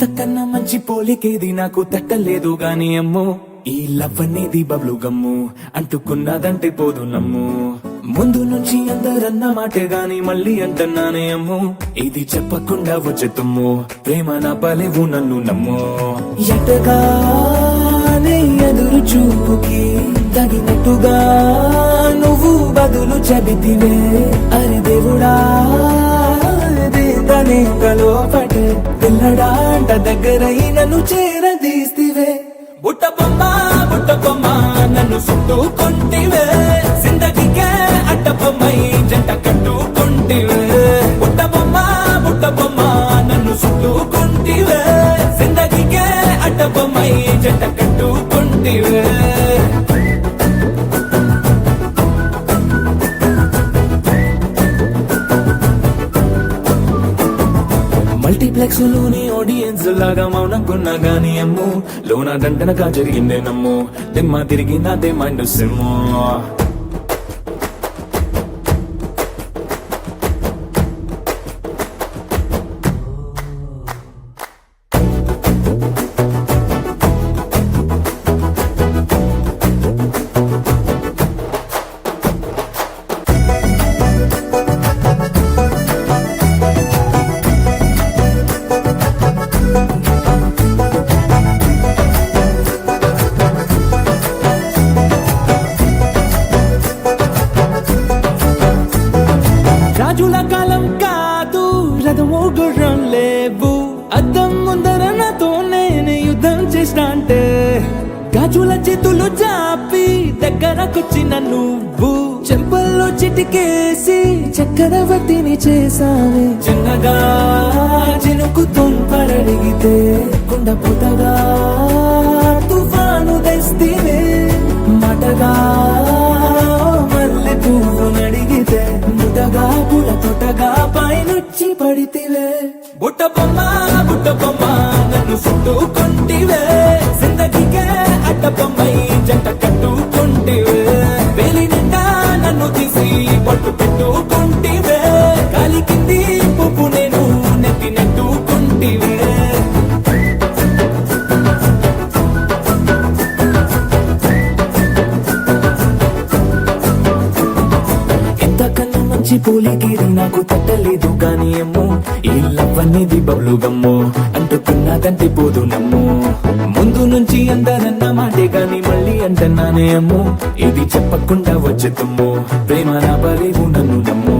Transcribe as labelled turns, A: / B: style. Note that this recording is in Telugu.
A: ఇంతకన్నా మంచి పోలికేది నాకు తట్టలేదు గాని అమ్మో ఈ లవ్ అనేది బబ్లు గమ్ము అంటుకున్నదంటే పోదు నమ్ము ముందు నుంచి అందరన్న మాటే గాని మళ్ళీ అంటున్నానే అమ్ము ఇది చెప్పకుండా వచ్చేతుమ్ము ప్రేమ నా పలేవు నన్ను నమ్ము ఎటగానే ఎదురు చూపుకి తగినట్టుగా నువ్వు బదులు చెబితివే అరే దేవుడా తనే కలోపటే పిల్లడాంట దగ్గరై నన్ను చేరదీస్తివే బుట్ట బొమ్మ నన్ను చుట్టుకుంటివే జిందగీకే అడ్డ బొమ్మై జంట కట్టుకుంటివే బుట్ట బొమ్మ నన్ను చుట్టుకుంటివే జిందగీకే అడ్డ బొమ్మై జంట కట్టుకుంటివే మల్టీప్లెక్స్ లోని ఆడియన్స్ లాగా మౌనంకున్నా గానీ అమ్ము లోన దండనగా జరిగిందే నమ్ము దిమ్మ తిరిగినదే మైండ్ సిమ్ము రాజుల కాలం కాదు రథము గుర్రం లేవు అద్దం ముందర నాతో నేను యుద్ధం చేస్తా అంటే గాజుల చేతులు చాపి దగ్గరకొచ్చిన నువ్వు చెంపల్లో చిటికేసి చక్రవర్తిని చేసావే చిన్నగా చినుకు తుంపరడిగితే కుండ పుటగా తుఫాను తెస్తివే మాటగా మల్లె పువ్వు నడిగితే ముటగా పుల తొటగా పైనుచ్చి పడితివే బుట్ట బొమ్మ నన్ను చుట్టుకుంటివే జిందగీకే అడ్డ బొమ్మై జంట కట్టుకుంటివే వేలి నిండా నన్ను తీసి పట్టు పెట్టుకుంటివే కాలి కింది పువ్వు నేను నెత్తి నెట్టుకుంటివే పోలికేది నాకు తట్టలేదు గాని అమ్మో ఈ లవ్ అనేది బబ్లు గమ్ము అంటుకున్నదంటే పోదు నమ్ము ముందు నుంచి అందరన్న మాటే గాని మళ్ళీ అంటున్నానే అమ్మో ఇది చెప్పకుండా వచ్చేతుమ్ము ప్రేమ నా పలేవు నన్ను నమ్ము